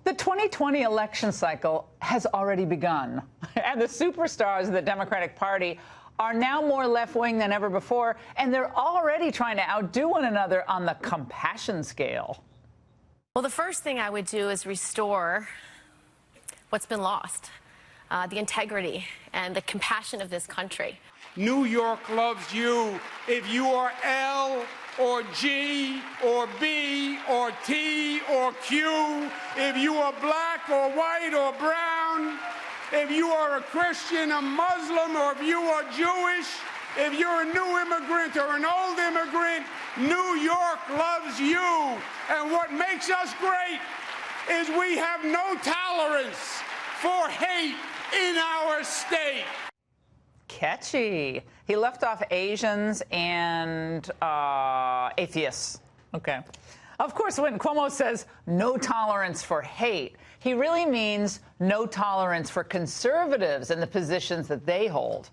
The 2020 election cycle has already begun, and the superstars of the Democratic Party are now more left-wing than ever before, and they're already trying to outdo one another on the compassion scale. Well, the first thing I would do is restore what's been lost, the integrity and the compassion of this country. New York loves you if you are L or G or B or T or Q, if you are black or white or brown, if you are a Christian, a Muslim, or if you are Jewish, if you're a new immigrant or an old immigrant, New York loves you. And what makes us great is we have no tolerance for hate in our state. Catchy. He left off Asians and atheists. Okay. Of course, when Cuomo says no tolerance for hate, he really means no tolerance for conservatives and the positions that they hold.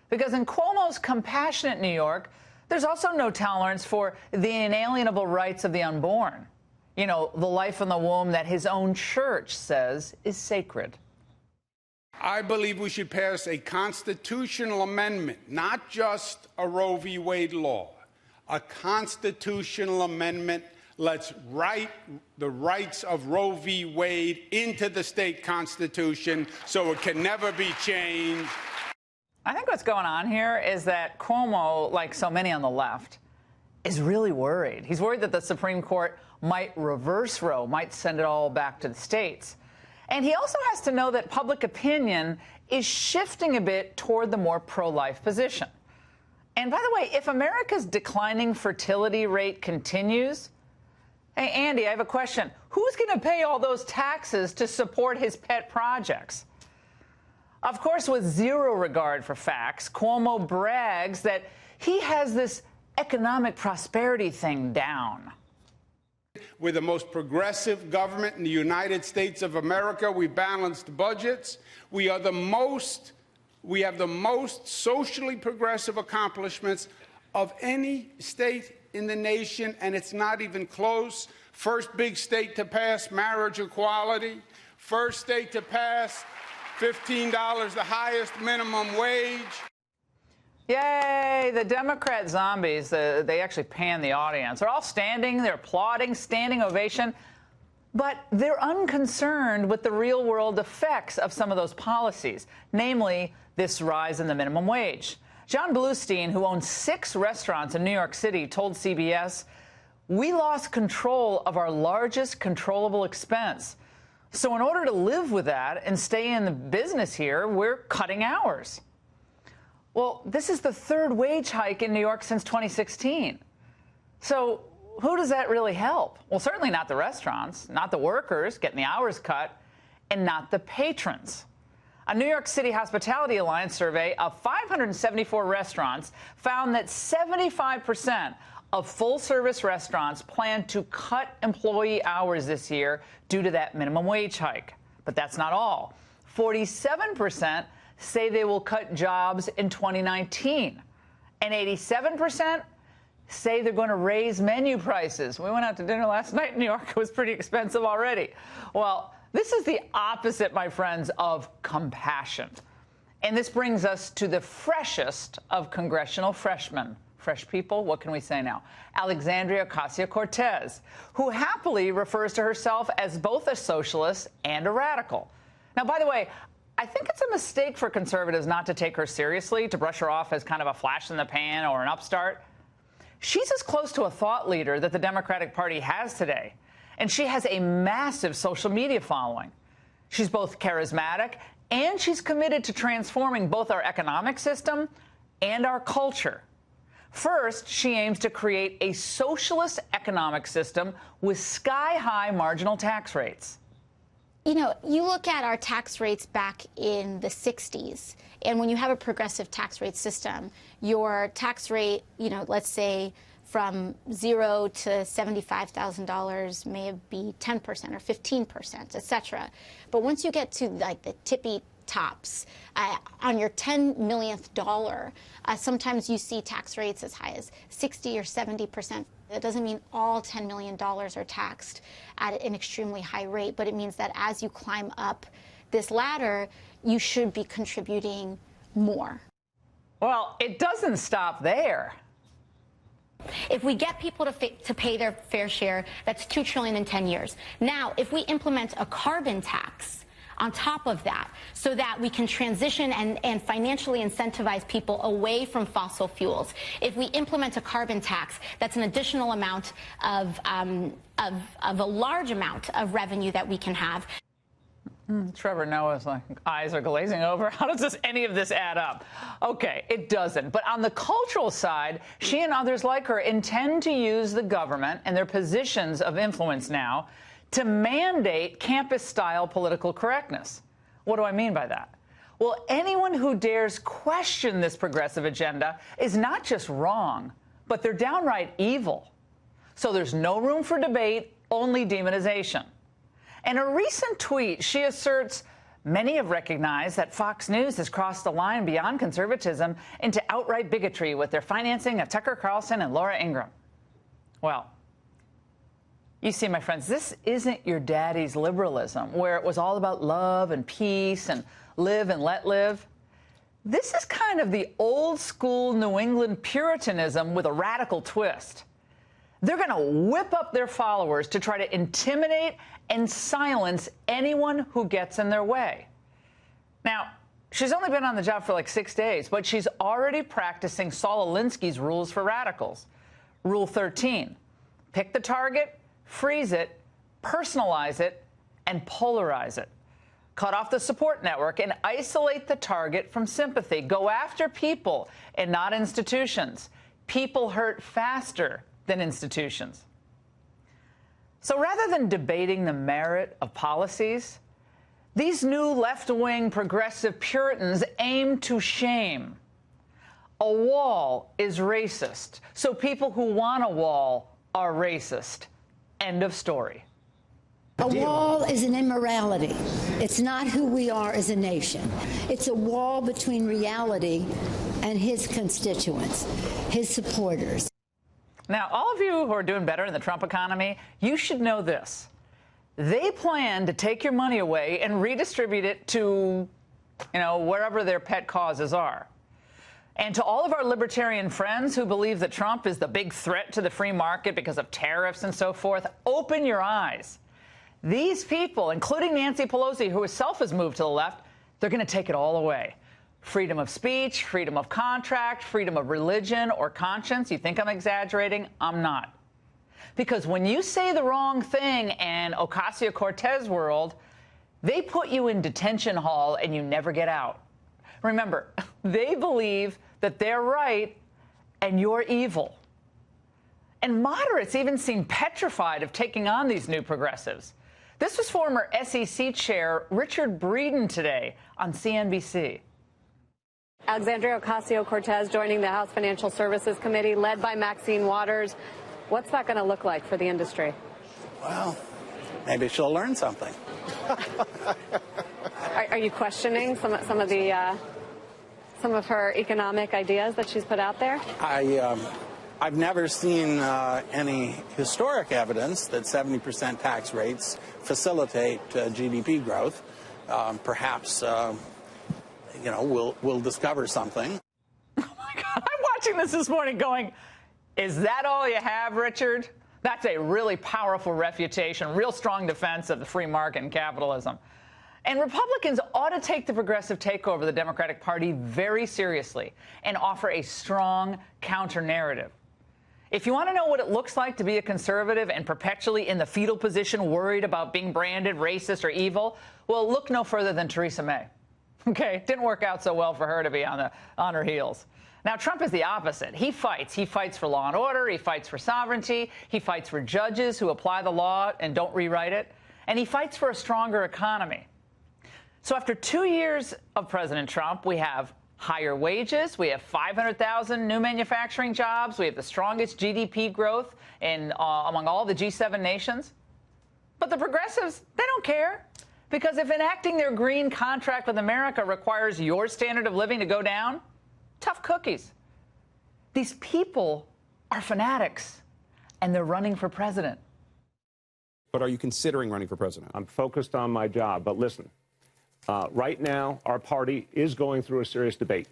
Because in Cuomo's compassionate New York, there's also no tolerance for the inalienable rights of the unborn. You know, the life in the womb that his own church says is sacred. I believe we should pass a constitutional amendment, not just a Roe v. Wade law, a constitutional amendment. Let's write the rights of Roe v. Wade into the state constitution so it can never be changed. I think what's going on here is that Cuomo, like so many on the left, is really worried. He's worried that the Supreme Court might reverse Roe, might send it all back to the states. And he also has to know that public opinion is shifting a bit toward the more pro-life position. And by the way, if America's declining fertility rate continues, hey, Andy, I have a question. Who's going to pay all those taxes to support his pet projects? Of course, with zero regard for facts, Cuomo brags that he has this economic prosperity thing down. We're the most progressive government in the United States of America. We balanced budgets. We have the most socially progressive accomplishments of any state in the nation, and it's not even close. First big state to pass marriage equality. First state to pass $15, the highest minimum wage. Yay, the Democrat zombies, they actually pan the audience. They're all standing, they're applauding, standing ovation, but they're unconcerned with the real-world effects of some of those policies, namely this rise in the minimum wage. John Bluestein, who owns 6 restaurants in New York City, told CBS, "We lost control of our largest controllable expense. So in order to live with that and stay in the business here, we're cutting hours." Well, this is the 3rd wage hike in New York since 2016. So who does that really help? Well, certainly not the restaurants, not the workers getting the hours cut, and not the patrons. A New York City Hospitality Alliance survey of 574 restaurants found that 75% of full-service restaurants plan to cut employee hours this year due to that minimum wage hike. But that's not all. 47% say they will cut jobs in 2019. And 87% say they're going to raise menu prices. We went out to dinner last night in New York. It was pretty expensive already. Well, this is the opposite, my friends, of compassion. And this brings us to the freshest of congressional freshmen. Fresh people, what can we say now? Alexandria Ocasio-Cortez, who happily refers to herself as both a socialist and a radical. Now, by the way, I think it's a mistake for conservatives not to take her seriously, to brush her off as kind of a flash in the pan or an upstart. She's as close to a thought leader that the Democratic Party has today, and she has a massive social media following. She's both charismatic, and she's committed to transforming both our economic system and our culture. First, she aims to create a socialist economic system with sky-high marginal tax rates. You know, you look at our tax rates back in the 60s, and when you have a progressive tax rate system, your tax rate, you know, let's say from $0 to $75,000 may be 10% or 15%, et cetera. But once you get to like the tippy tops, on your $10 millionth dollar, sometimes you see tax rates as high as 60 or 70% It doesn't mean all $10 million are taxed at an extremely high rate, but it means that as you climb up this ladder, you should be contributing more. Well, it doesn't stop there. If we get people to pay their fair share, that's $2 trillion in 10 years. Now, if we implement a carbon tax on top of that, so that we can transition and financially incentivize people away from fossil fuels. If we implement a carbon tax, that's an additional amount of a large amount of revenue that we can have. Trevor Noah's eyes are glazing over. How does any of this add up? Okay, it doesn't. But on the cultural side, she and others like her intend to use the government and their positions of influence now to mandate campus-style political correctness. What do I mean by that? Well, anyone who dares question this progressive agenda is not just wrong, but they're downright evil. So there's no room for debate, only demonization. In a recent tweet, she asserts many have recognized that Fox News has crossed the line beyond conservatism into outright bigotry with their financing of Tucker Carlson and Laura Ingraham. Well, you see, my friends, this isn't your daddy's liberalism, where it was all about love and peace and live and let live. This is kind of the old-school New England Puritanism with a radical twist. They're going to whip up their followers to try to intimidate and silence anyone who gets in their way. Now, she's only been on the job for like 6 days, but she's already practicing Saul Alinsky's rules for radicals. Rule 13, pick the target, freeze it, personalize it, and polarize it. Cut off the support network and isolate the target from sympathy. Go after people and not institutions. People hurt faster than institutions. So rather than debating the merit of policies, these new left-wing progressive Puritans aim to shame. A wall is racist, so people who want a wall are racist. End of story. A wall is an immorality. It's not who we are as a nation. It's a wall between reality and his constituents, his supporters. Now, all of you who are doing better in the Trump economy, you should know this. They plan to take your money away and redistribute it to, wherever their pet causes are. And to all of our libertarian friends who believe that Trump is the big threat to the free market because of tariffs and so forth, open your eyes. These people, including Nancy Pelosi, who herself has moved to the left, they're going to take it all away. Freedom of speech, freedom of contract, freedom of religion or conscience. You think I'm exaggerating? I'm not. Because when you say the wrong thing in Ocasio-Cortez world, they put you in detention hall and you never get out. Remember, they believe that they're right and you're evil. And moderates even seem petrified of taking on these new progressives. This was former SEC Chair Richard Breeden today on CNBC. Alexandria Ocasio-Cortez joining the House Financial Services Committee, led by Maxine Waters. What's that going to look like for the industry? Well, maybe she'll learn something. Are you questioning some of her economic ideas that she's put out there? I've never seen any historic evidence that 70% tax rates facilitate GDP growth. Perhaps. We'll discover something. Oh, my God. I'm watching this morning going, is that all you have, Richard? That's a really powerful refutation, real strong defense of the free market and capitalism. And Republicans ought to take the progressive takeover of the Democratic Party very seriously and offer a strong counter-narrative. If you want to know what it looks like to be a conservative and perpetually in the fetal position, worried about being branded racist or evil, well, look no further than Theresa May. Okay, didn't work out so well for her to be on her heels. Now, Trump is the opposite. He fights. He fights for law and order. He fights for sovereignty. He fights for judges who apply the law and don't rewrite it. And he fights for a stronger economy. So after 2 years of President Trump, we have higher wages. We have 500,000 new manufacturing jobs. We have the strongest GDP growth among all the G7 nations. But the progressives, they don't care. Because if enacting their green contract with America requires your standard of living to go down, tough cookies. These people are fanatics. and they're running for president. But are you considering running for president? I'm focused on my job. But listen, right now, our party is going through a serious debate.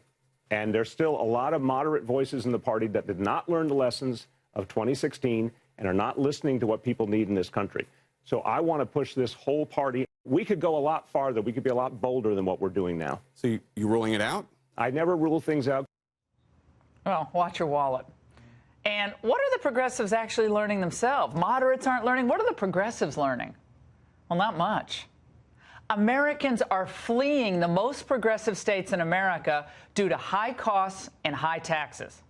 And there's still a lot of moderate voices in the party that did not learn the lessons of 2016 and are not listening to what people need in this country. So I want to push this whole party. We could go a lot farther. We could be a lot bolder than what we're doing now. So you ruling it out? I never rule things out. Well, watch your wallet. And what are the progressives actually learning themselves? Moderates aren't learning. What are the progressives learning? Well, not much. Americans are fleeing the most progressive states in America due to high costs and high taxes.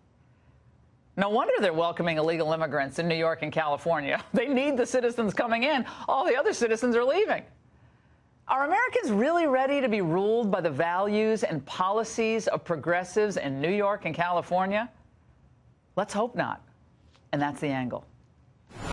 No wonder they're welcoming illegal immigrants in New York and California. They need the citizens coming in. All the other citizens are leaving. Are Americans really ready to be ruled by the values and policies of progressives in New York and California? Let's hope not. And that's the angle.